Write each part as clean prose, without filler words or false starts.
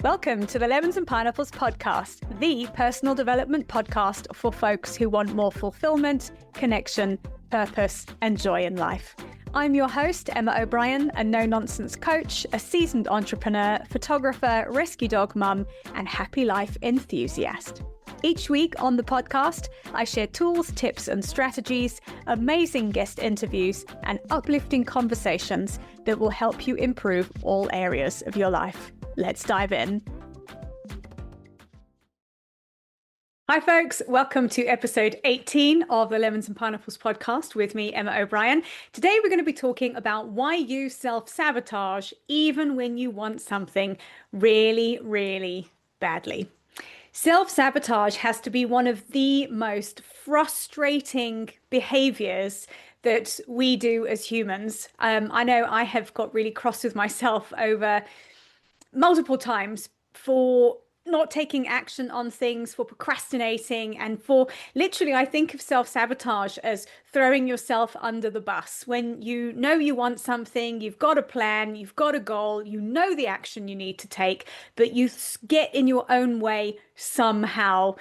Welcome to the Lemons and Pineapples podcast, the personal development podcast for folks who want more fulfillment, connection, purpose, and joy in life. I'm your host, Emma O'Brien, a no-nonsense coach, a seasoned entrepreneur, photographer, rescue dog mum, and happy life enthusiast. Each week on the podcast, I share tools, tips, and strategies, amazing guest interviews, and uplifting conversations that will help you improve all areas of your life. Let's dive in. Hi, folks. Welcome to episode 18 of the Lemons and Pineapples podcast with me, Emma O'Brien. Today, we're going to be talking about why you self-sabotage even when you want something really, really badly. Self-sabotage has to be one of the most frustrating behaviors that we do as humans. I know I have got really cross with myself over multiple times for not taking action on things, for procrastinating, and for literally, I think of self-sabotage as throwing yourself under the bus. When you know you want something, you've got a plan, you've got a goal, you know the action you need to take, but you get in your own way somehow,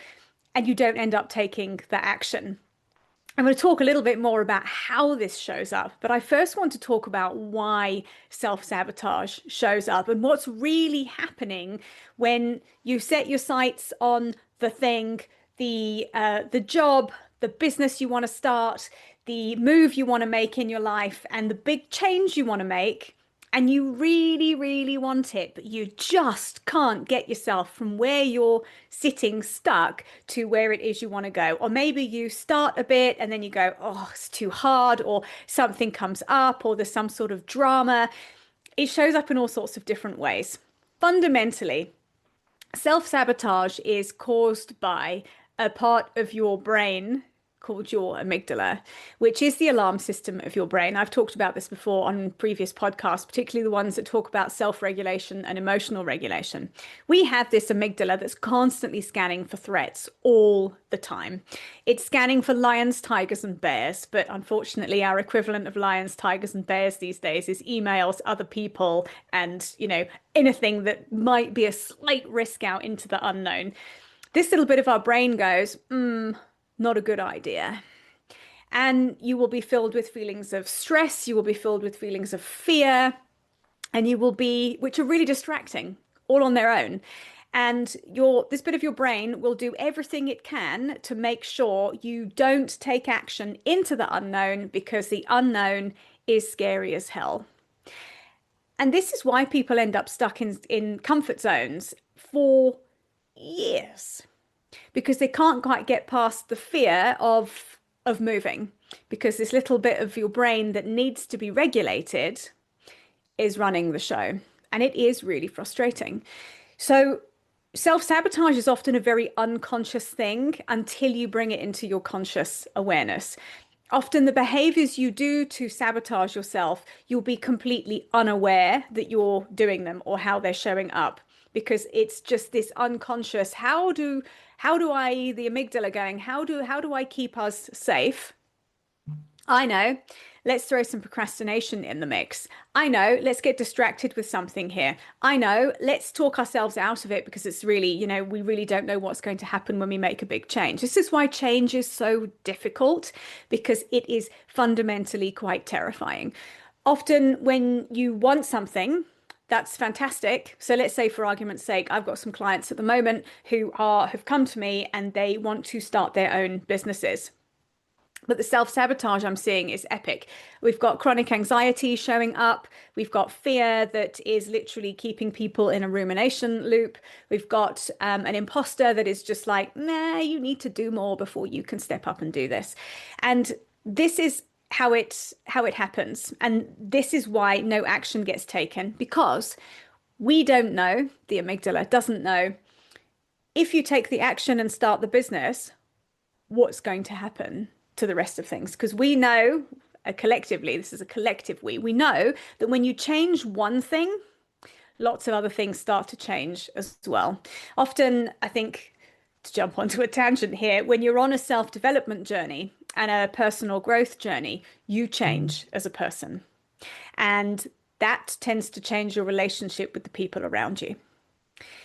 and you don't end up taking the action. I'm going to talk a little bit more about how this shows up, but I first want to talk about why self-sabotage shows up and what's really happening when you set your sights on the thing, the job, the business you want to start, the move you want to make in your life, and the big change you want to make. And you really, really want it, but you just can't get yourself from where you're sitting stuck to where it is you want to go. Or maybe you start a bit and then you go, oh, it's too hard, or something comes up, or there's some sort of drama. It shows up in all sorts of different ways. Fundamentally, self-sabotage is caused by a part of your brain called your amygdala, which is the alarm system of your brain. I've talked about this before on previous podcasts, particularly the ones that talk about self-regulation and emotional regulation. We have this amygdala that's constantly scanning for threats all the time. It's scanning for lions, tigers, and bears, but unfortunately our equivalent of lions, tigers, and bears these days is emails, other people, and anything that might be a slight risk out into the unknown. This little bit of our brain goes, not a good idea. And you will be filled with feelings of stress, you will be filled with feelings of fear, and you will be, which are really distracting all on their own. And this bit of your brain will do everything it can to make sure you don't take action into the unknown, because the unknown is scary as hell. And this is why people end up stuck in comfort zones for years, because they can't quite get past the fear of moving, because this little bit of your brain that needs to be regulated is running the show, and it is really frustrating. So self-sabotage is often a very unconscious thing until you bring it into your conscious awareness. Often the behaviors you do to sabotage yourself, you'll be completely unaware that you're doing them or how they're showing up, because it's just this unconscious, how do I, the amygdala going, how do I keep us safe? I know, let's throw some procrastination in the mix. I know, let's get distracted with something here. I know, let's talk ourselves out of it, because it's really, we really don't know what's going to happen when we make a big change. This is why change is so difficult, because it is fundamentally quite terrifying. Often when you want something, that's fantastic. So let's say, for argument's sake, I've got some clients at the moment who have come to me and they want to start their own businesses. But the self-sabotage I'm seeing is epic. We've got chronic anxiety showing up. We've got fear that is literally keeping people in a rumination loop. We've got an imposter that is just like, nah, you need to do more before you can step up and do this. And this is how it happens. And this is why no action gets taken, because we don't know, the amygdala doesn't know, if you take the action and start the business, what's going to happen to the rest of things. Because we know collectively, this is a collective we know that when you change one thing, lots of other things start to change as well. Often, I think, to jump onto a tangent here, when you're on a self-development journey and a personal growth journey, you change as a person. And that tends to change your relationship with the people around you.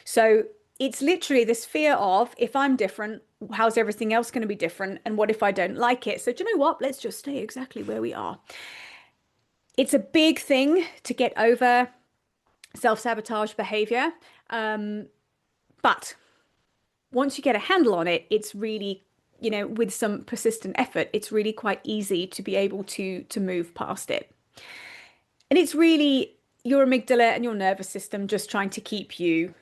So it's literally this fear of, if I'm different, how's everything else going to be different? And what if I don't like it? So do you know what? Let's just stay exactly where we are. It's a big thing to get over self-sabotage behavior. Um, but once you get a handle on it, it's really, with some persistent effort, it's really quite easy to be able to move past it. And it's really your amygdala and your nervous system just trying to keep you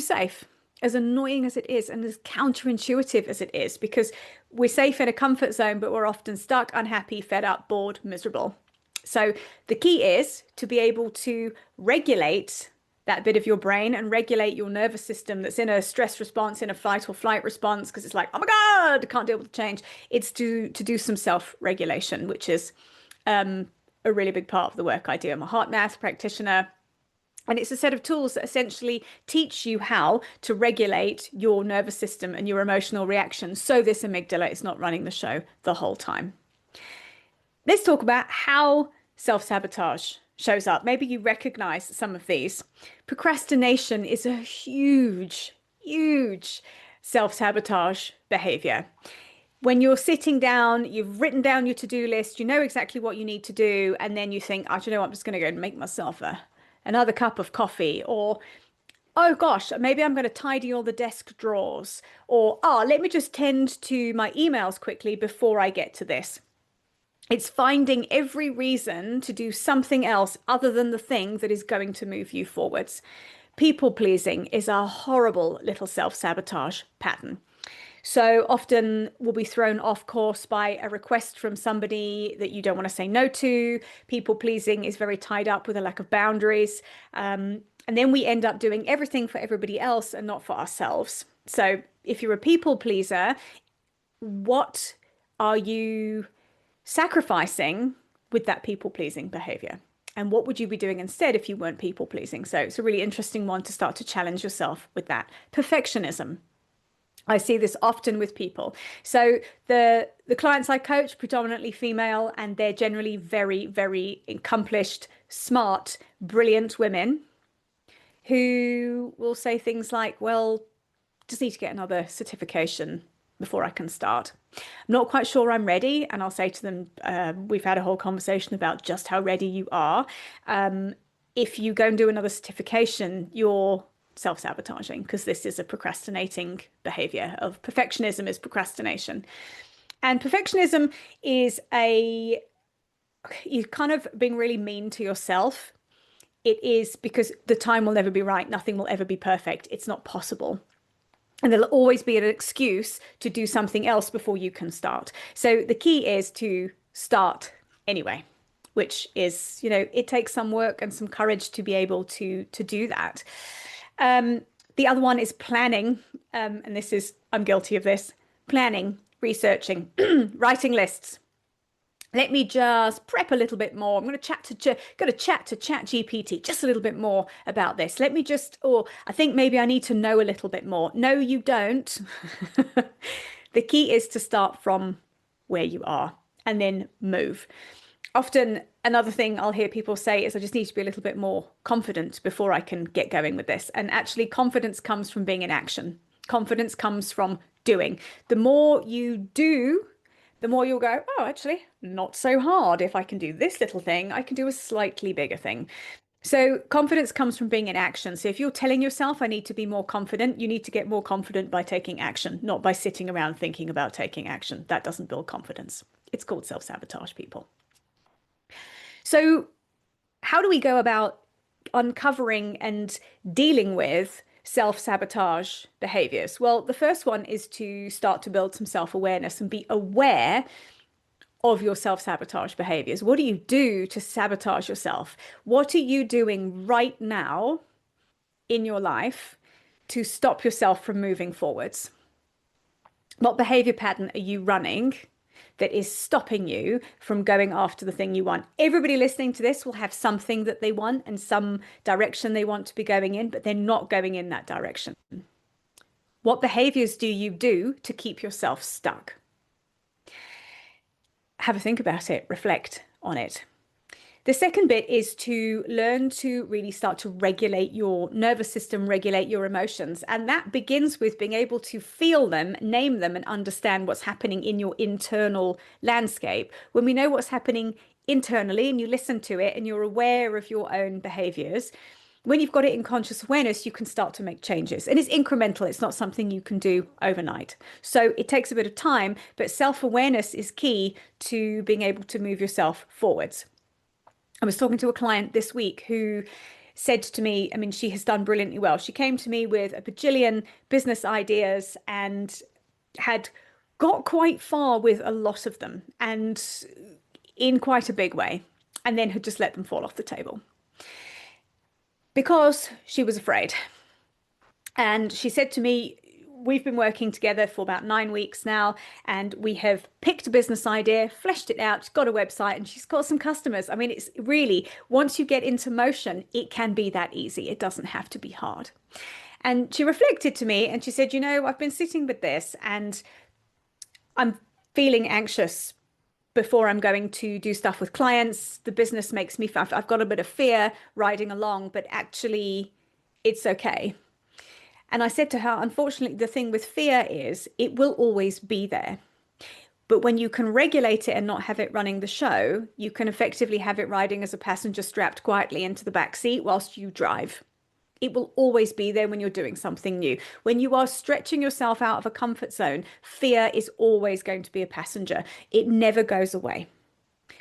safe. As annoying as it is, and as counterintuitive as it is, because we're safe in a comfort zone, but we're often stuck, unhappy, fed up, bored, miserable. So the key is to be able to regulate that bit of your brain and regulate your nervous system that's in a stress response, in a fight or flight response, because it's like, oh my God, I can't deal with the change. It's to do some self-regulation, which is a really big part of the work I do. I'm a heart math practitioner. And it's a set of tools that essentially teach you how to regulate your nervous system and your emotional reactions so this amygdala is not running the show the whole time. Let's talk about how self-sabotage shows up. Maybe you recognize some of these. Procrastination is a huge, huge self-sabotage behavior. When you're sitting down, you've written down your to-do list, you know exactly what you need to do, and then you think, oh, do you know what? I'm just going to go and make myself another cup of coffee, or oh gosh, maybe I'm going to tidy all the desk drawers, or let me just tend to my emails quickly before I get to this. It's finding every reason to do something else other than the thing that is going to move you forwards. People pleasing is a horrible little self-sabotage pattern. So often we'll be thrown off course by a request from somebody that you don't want to say no to. People pleasing is very tied up with a lack of boundaries. And then we end up doing everything for everybody else and not for ourselves. So if you're a people pleaser, what are you sacrificing with that people pleasing behavior? And what would you be doing instead if you weren't people pleasing? So it's a really interesting one to start to challenge yourself with that. Perfectionism. I see this often with people. So the clients I coach, predominantly female, and they're generally very, very accomplished, smart, brilliant women who will say things like, well, just need to get another certification before I can start. I'm not quite sure I'm ready. And I'll say to them, we've had a whole conversation about just how ready you are. If you go and do another certification, you're self-sabotaging, because this is a procrastinating behavior. Of perfectionism is procrastination. And perfectionism is you're kind of being really mean to yourself. It is because the time will never be right. Nothing will ever be perfect. It's not possible. And there'll always be an excuse to do something else before you can start. So the key is to start anyway, which is, it takes some work and some courage to be able to do that. The other one is planning. And I'm guilty of this. Planning, researching, writing lists. Let me just prep a little bit more. I'm going to chat to ChatGPT just a little bit more about this. I think maybe I need to know a little bit more. No, you don't. The key is to start from where you are and then move. Often another thing I'll hear people say is, I just need to be a little bit more confident before I can get going with this. And actually, confidence comes from being in action. Confidence comes from doing. The more you do, the more you'll go, oh, actually, not so hard. If I can do this little thing, I can do a slightly bigger thing. So confidence comes from being in action. So if you're telling yourself, I need to be more confident, you need to get more confident by taking action, not by sitting around thinking about taking action. That doesn't build confidence. It's called self-sabotage, people. So how do we go about uncovering and dealing with self-sabotage behaviors? Well, the first one is to start to build some self-awareness and be aware of your self-sabotage behaviors. What do you do to sabotage yourself? What are you doing right now in your life to stop yourself from moving forwards? What behavior pattern are you running that is stopping you from going after the thing you want? Everybody listening to this will have something that they want and some direction they want to be going in, but they're not going in that direction. What behaviors do you do to keep yourself stuck? Have a think about it, reflect on it. The second bit is to learn to really start to regulate your nervous system, regulate your emotions. And that begins with being able to feel them, name them, and understand what's happening in your internal landscape. When we know what's happening internally and you listen to it and you're aware of your own behaviors, when you've got it in conscious awareness, you can start to make changes. And it's incremental, it's not something you can do overnight. So it takes a bit of time, but self-awareness is key to being able to move yourself forwards. I was talking to a client this week who said to me, I mean, she has done brilliantly well. She came to me with a bajillion business ideas and had got quite far with a lot of them and in quite a big way, and then had just let them fall off the table because she was afraid. And she said to me, we've been working together for about 9 weeks now, and we have picked a business idea, fleshed it out, got a website, and she's got some customers. I mean, it's really, once you get into motion, it can be that easy. It doesn't have to be hard. And she reflected to me and she said, I've been sitting with this and I'm feeling anxious before I'm going to do stuff with clients. The business makes me, I've got a bit of fear riding along, but actually it's okay. And I said to her, unfortunately, the thing with fear is it will always be there. But when you can regulate it and not have it running the show, you can effectively have it riding as a passenger strapped quietly into the back seat whilst you drive. It will always be there when you're doing something new. When you are stretching yourself out of a comfort zone, fear is always going to be a passenger. It never goes away.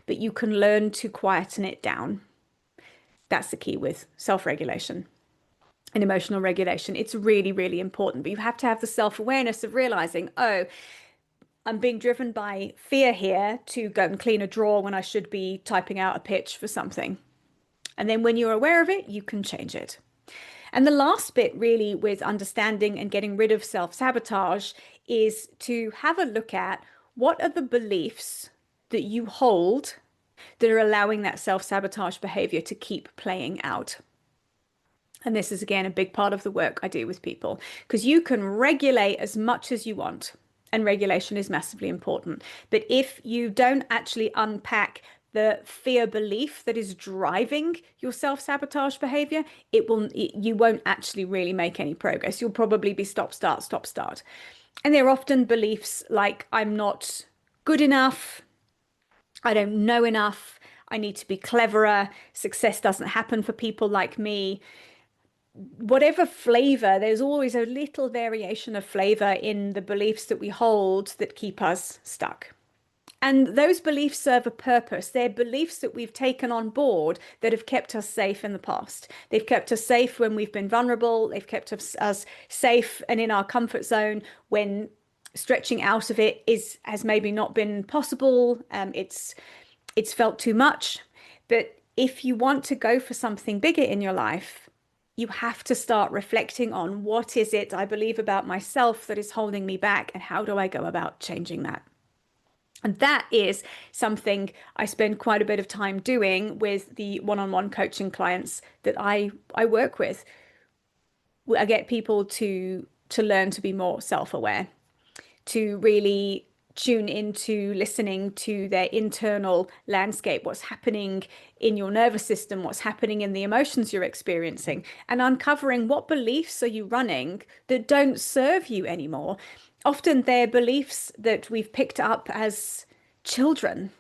But you can learn to quieten it down. That's the key with self-regulation and emotional regulation. It's really, really important. But you have to have the self-awareness of realizing, oh, I'm being driven by fear here to go and clean a drawer when I should be typing out a pitch for something. And then when you're aware of it, you can change it. And the last bit really with understanding and getting rid of self-sabotage is to have a look at what are the beliefs that you hold that are allowing that self-sabotage behavior to keep playing out. And this is, again, a big part of the work I do with people, because you can regulate as much as you want. And regulation is massively important. But if you don't actually unpack the fear belief that is driving your self-sabotage behavior, you won't actually really make any progress. You'll probably be stop, start, stop, start. And they're often beliefs like, I'm not good enough, I don't know enough, I need to be cleverer, success doesn't happen for people like me. Whatever flavor, there's always a little variation of flavor in the beliefs that we hold that keep us stuck. And those beliefs serve a purpose. They're beliefs that we've taken on board that have kept us safe in the past. They've kept us safe when we've been vulnerable. They've kept us safe and in our comfort zone when stretching out of it has maybe not been possible. It's felt too much. But if you want to go for something bigger in your life, you have to start reflecting on what is it I believe about myself that is holding me back, and how do I go about changing that? And that is something I spend quite a bit of time doing with the one-on-one coaching clients that I work with. I get people to learn to be more self-aware, to really tune into listening to their internal landscape, what's happening in your nervous system, what's happening in the emotions you're experiencing, and uncovering what beliefs are you running that don't serve you anymore. Often they're beliefs that we've picked up as children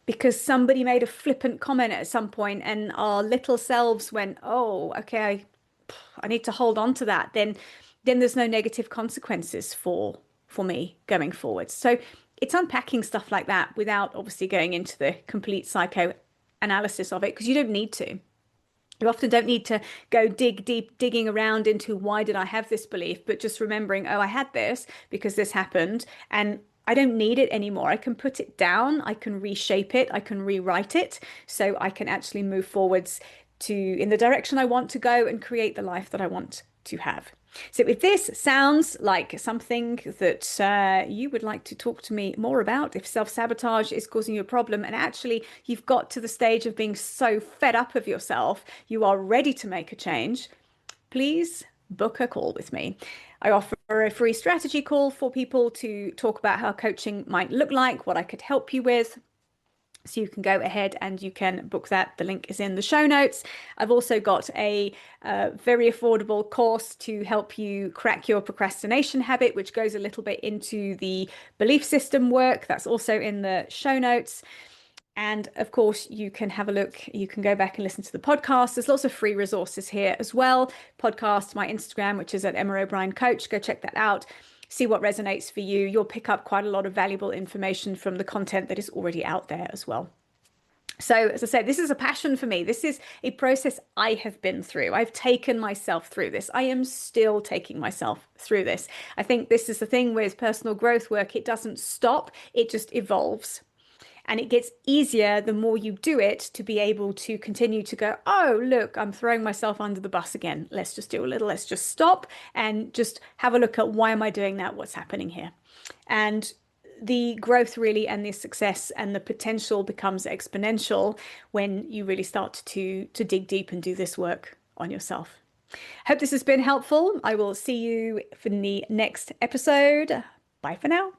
because somebody made a flippant comment at some point and our little selves went, oh, okay, I need to hold on to that. Then there's no negative consequences for me going forward. So it's unpacking stuff like that without obviously going into the complete psychoanalysis of it, because you don't need to. You often don't need to go digging around into why did I have this belief, but just remembering, oh, I had this because this happened and I don't need it anymore. I can put it down, I can reshape it, I can rewrite it, so I can actually move forwards in the direction I want to go and create the life that I want to have. So if this sounds like something that you would like to talk to me more about, if self-sabotage is causing you a problem and actually you've got to the stage of being so fed up of yourself, you are ready to make a change, please book a call with me. I offer a free strategy call for people to talk about how coaching might look like, what I could help you with. So you can go ahead and you can book that. The link is in the show notes. I've also got a very affordable course to help you crack your procrastination habit, which goes a little bit into the belief system work. That's also in the show notes. And of course, you can have a look. You can go back and listen to the podcast. There's lots of free resources here as well. Podcast, my Instagram, which is at Emma O'Brien Coach. Go check that out. See what resonates for you. You'll pick up quite a lot of valuable information from the content that is already out there as well. So, as I said, this is a passion for me. This is a process I have been through. I've taken myself through this. I am still taking myself through this. I think this is the thing with personal growth work. It doesn't stop, it just evolves. And it gets easier the more you do it to be able to continue to go, oh, look, I'm throwing myself under the bus again. Let's just do a little, let's just stop and just have a look at why am I doing that? What's happening here? And the growth really and the success and the potential becomes exponential when you really start to dig deep and do this work on yourself. Hope this has been helpful. I will see you for the next episode. Bye for now.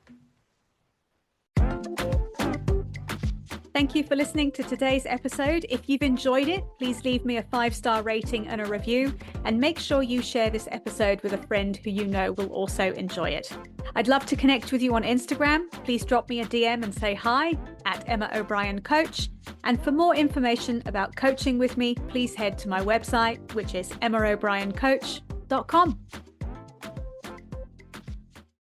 Thank you for listening to today's episode. If you've enjoyed it, please leave me a 5-star rating and a review, and make sure you share this episode with a friend who you know will also enjoy it. I'd love to connect with you on Instagram. Please drop me a DM and say hi at Emma O'Brien Coach. And for more information about coaching with me, please head to my website, which is emmaobrien.coach.com.